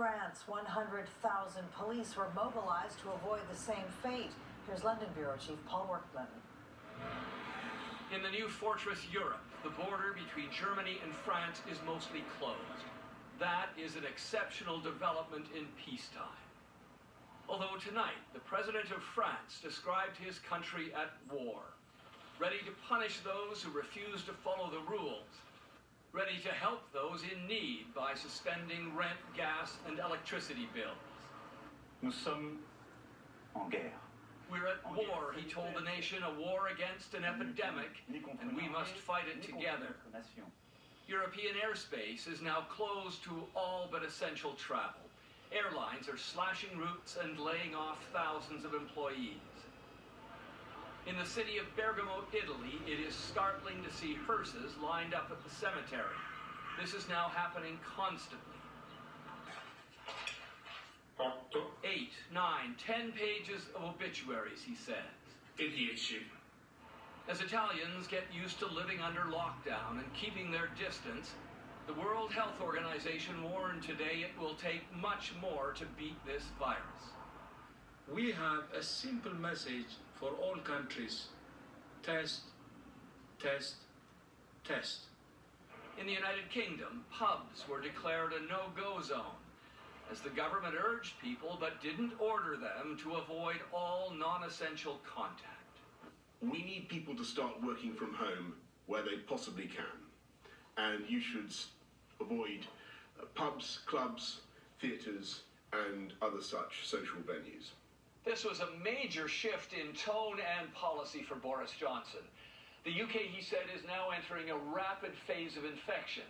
France, 100,000 police were mobilized to avoid the same fate. Here's London Bureau Chief Paul Workman. In the new fortress Europe, the border between Germany and France is mostly closed. That is an exceptional development in peacetime. Although tonight, the President of France described his country at war, ready to punish those who refuse to follow the rules, ready to help those in need by suspending rent, gas, and electricity bills. Nous sommes en guerre. We're at war, he told the nation, a war against an epidemic, and we must fight it together. European airspace is now closed to all but essential travel. Airlines are slashing routes and laying off thousands of employees. In the city of Bergamo, Italy, it is startling to see hearses lined up at the cemetery. This is now happening constantly. 8, 9, 10 pages of obituaries, he says. 10. As Italians get used to living under lockdown and keeping their distance, the World Health Organization warned today it will take much more to beat this virus. We have a simple message for all countries. Test, test, test. In the United Kingdom, pubs were declared a no-go zone, as the government urged people but didn't order them to avoid all non-essential contact. We need people to start working from home where they possibly can. And you should avoid pubs, clubs, theatres, and other such social venues. This was a major shift in tone and policy for Boris Johnson. The UK, he said, is now entering a rapid phase of infection,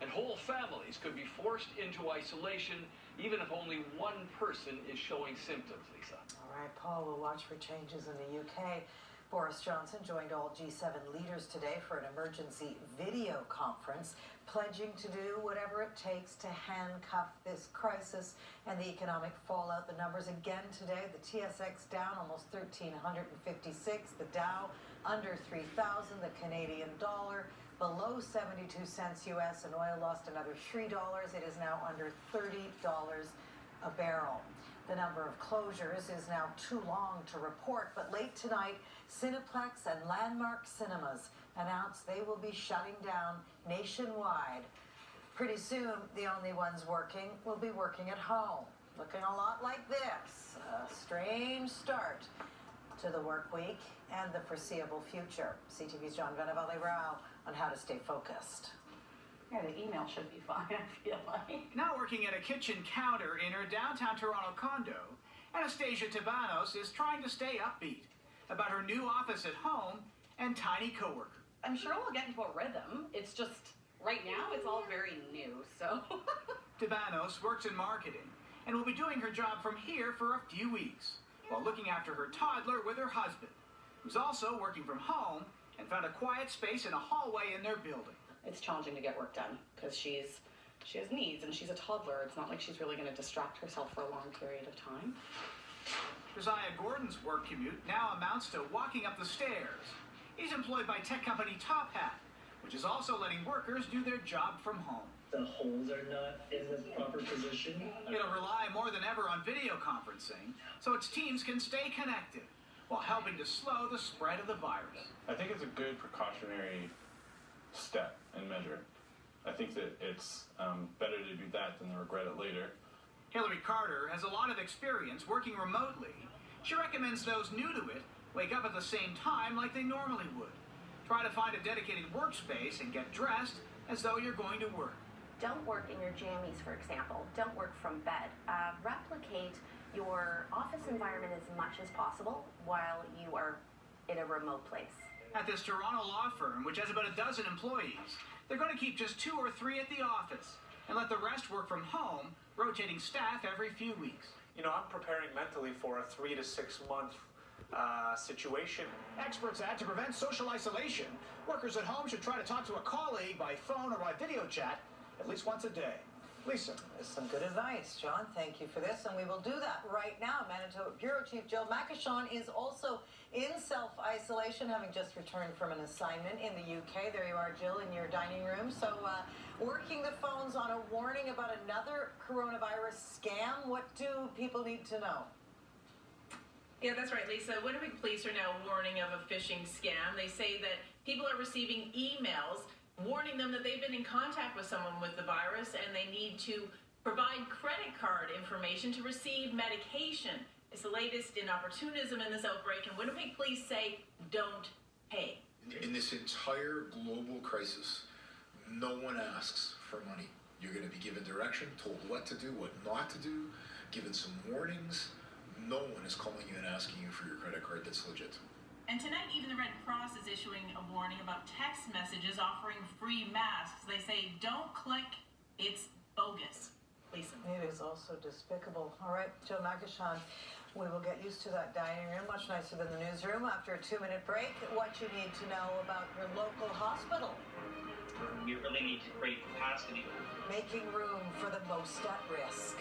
and whole families could be forced into isolation even if only one person is showing symptoms, Lisa. All right, Paul, we'll watch for changes in the UK. Boris Johnson joined all G7 leaders today for an emergency video conference, pledging to do whatever it takes to handcuff this crisis and the economic fallout. The numbers again today, the TSX down almost 1,356, the Dow under 3,000, the Canadian dollar below 72 cents US, and oil lost another $3. It is now under $30 a barrel. The number of closures is now too long to report, but late tonight, Cineplex and Landmark Cinemas announced they will be shutting down nationwide. Pretty soon, the only ones working will be working at home. Looking a lot like this. A strange start to the work week and the foreseeable future. CTV's John Venevale-Rao on how to stay focused. Yeah, the email should be fine, I feel like. Now working at a kitchen counter in her downtown Toronto condo, Anastasia Tabanos is trying to stay upbeat about her new office at home and tiny coworker. I'm sure we'll get into a rhythm. It's just, right now, it's all very new, so. Tabanos works in marketing and will be doing her job from here for a few weeks while looking after her toddler with her husband, who's also working from home and found a quiet space in a hallway in their building. It's challenging to get work done because she has needs and she's a toddler. It's not like she's really going to distract herself for a long period of time. Josiah Gordon's work commute now amounts to walking up the stairs. He's employed by tech company Top Hat, which is also letting workers do their job from home. The holes are not in the proper position. It'll rely more than ever on video conferencing so its teams can stay connected while helping to slow the spread of the virus. I think it's a good precautionary step and measure. I think that it's better to do that than to regret it later. Hillary Carter has a lot of experience working remotely. She recommends those new to it wake up at the same time like they normally would. Try to find a dedicated workspace and get dressed as though you're going to work. Don't work in your jammies, for example. Don't work from bed. Replicate your office environment as much as possible while you are in a remote place. At this Toronto law firm, which has about a dozen employees, they're going to keep just 2 or 3 at the office and let the rest work from home, rotating staff every few weeks. You know, I'm preparing mentally for a 3 to 6 month situation. Experts add to prevent social isolation, workers at home should try to talk to a colleague by phone or by video chat at least once a day. Lisa. Some good advice, John. Thank you for this, and we will do that right now. Manitoba Bureau Chief Jill Makashon is also in self-isolation, having just returned from an assignment in the UK. There you are, Jill, in your dining room. So, working the phones on a warning about another coronavirus scam. What do people need to know? Yeah, that's right, Lisa. Winnipeg police are now warning of a phishing scam. They say that people are receiving emails warning them that they've been in contact with someone with the virus and they need to provide credit card information to receive medication. It's the latest in opportunism in this outbreak, and Winnipeg police say don't pay. In this entire global crisis, no one asks for money. You're going to be given direction, told what to do, what not to do, given some warnings. No one is calling you and asking you for your credit card that's legit. And tonight, even the Red Cross is issuing a warning about text messages offering free masks. They say, don't click, it's bogus. Lisa. It is also despicable. All right, Jill Makashon, we will get used to that dining room, much nicer than the newsroom. After a 2-minute break, what you need to know about your local hospital. We really need to create capacity. Making room for the most at risk.